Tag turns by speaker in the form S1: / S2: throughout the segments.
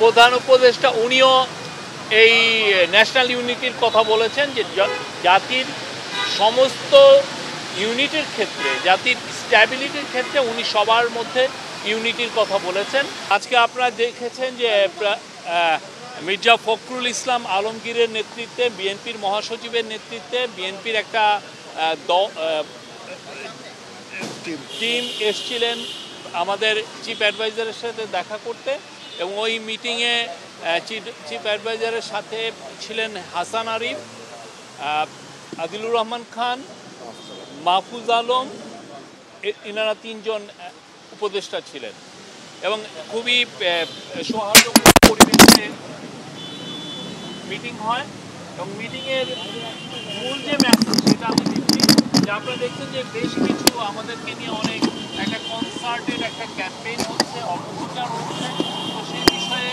S1: প্রধান উপদেষ্টা উনিও এই ন্যাশনাল ইউনিটির কথা বলেছেন যে জাতির সমস্ত ইউনিটির ক্ষেত্রে, জাতির স্ট্যাবিলিটির ক্ষেত্রে উনি সবার মধ্যে ইউনিটির কথা বলেছেন। আজকে আপনারা দেখেছেন যে মির্জা ফখরুল ইসলাম আলমগীরের নেতৃত্বে, বিএনপির মহাসচিবের নেতৃত্বে বিএনপির একটা টিম এসছিলেন আমাদের চিফ অ্যাডভাইজারের সাথে দেখা করতে, এবং ওই মিটিংয়ে চিফ অ্যাডভাইজারের সাথে ছিলেন হাসান আরিফ, আদিলুর রহমান খান, মাহফুজ আলম, এনারা তিনজন উপদেষ্টা ছিলেন এবং খুবই সৌহার্দ্যপূর্ণ পরিবেশে মিটিং হয়। এবং মিটিংয়ের মূল যে মেসেজ সেটা আমি দেখছি যে আপনারা দেখছেন যে বেশ কিছু আমাদেরকে নিয়ে অনেক একটা কনসার্টেড একটা ক্যাম্পেইন হচ্ছে, অপপ্রচার হচ্ছে। তো সেই বিষয়ে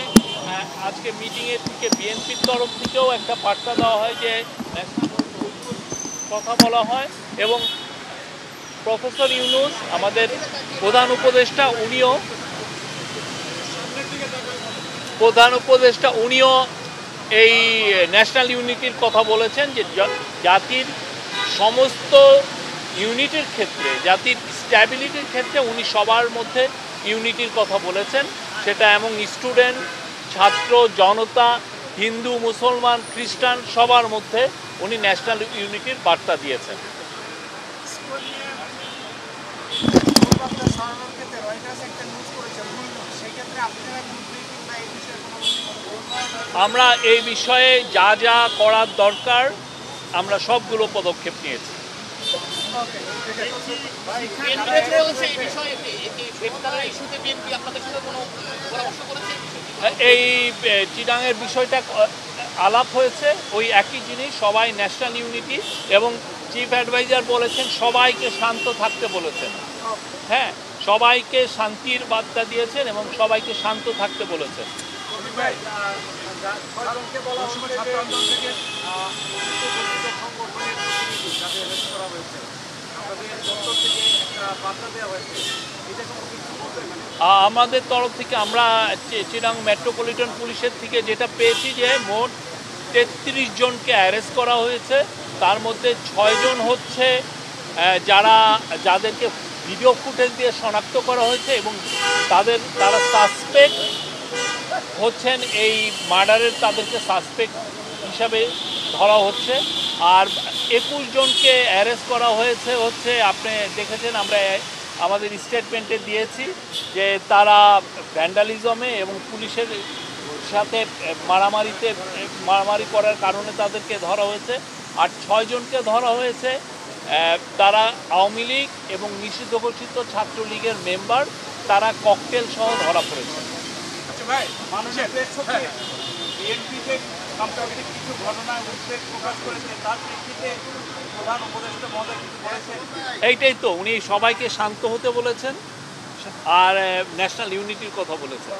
S1: আজকে মিটিংয়ের থেকে বিএনপির তরফ থেকেও একটা বার্তা দেওয়া হয় যে কথা বলা হয়, এবং প্রফেসর ইউনূস আমাদের প্রধান উপদেষ্টা উনিও এই ন্যাশনাল ইউনিটির কথা বলেছেন যে জাতির সমস্ত ইউনিটির ক্ষেত্রে, জাতির স্ট্যাবিলিটির ক্ষেত্রে উনি সবার মধ্যে ইউনিটির কথা বলেছেন। সেটা এবং স্টুডেন্ট, ছাত্র, জনতা, হিন্দু, মুসলমান, খ্রিস্টান সবার মধ্যে উনি ন্যাশনাল ইউনিটির বার্তা দিয়েছেন। আমরা এই বিষয়ে যা যা করার দরকার আমরা সবগুলো পদক্ষেপ নিয়েছি। এই চিটাংয়ের বিষয়টা আলাপ হয়েছে, ওই একই জিনিস, সবাই ন্যাশনাল ইউনিটি, এবং চিফ অ্যাডভাইজার বলেছেন সবাইকে শান্ত থাকতে বলেছেন। হ্যাঁ, সবাইকে শান্তির বার্তা দিয়েছেন এবং সবাইকে শান্ত থাকতে বলেছেন। আমাদের তরফ থেকে আমরা চিটাং মেট্রোপলিটন পুলিশের থেকে যেটা পেয়েছি যে মোট 33 জনকে অ্যারেস্ট করা হয়েছে। তার মধ্যে 6 জন হচ্ছে যাদেরকে ভিডিও ফুটেজ দিয়ে শনাক্ত করা হয়েছে, এবং তারা সাসপেক্ট হচ্ছেন এই মার্ডারের, তাদেরকে সাসপেক্ট হিসাবে ধরা হচ্ছে। আর 21 জনকে অ্যারেস্ট করা হয়েছে হচ্ছে, আপনি দেখেছেন আমরা আমাদের স্টেটমেন্টে দিয়েছি যে তারা ভ্যান্ডালিজমে এবং পুলিশের সাথে মারামারি করার কারণে তাদেরকে ধরা হয়েছে। আর 6 জনকে ধরা হয়েছে, তারা আওয়ামী লীগ এবং নিষিদ্ধ ঘোষিত ছাত্রলীগের মেম্বার, তারা ককটেল সহ ধরা পড়েছে। এইটাই তো, উনি সবাইকে শান্ত হতে বলেছেন আর ন্যাশনাল ইউনিটির কথা বলেছেন।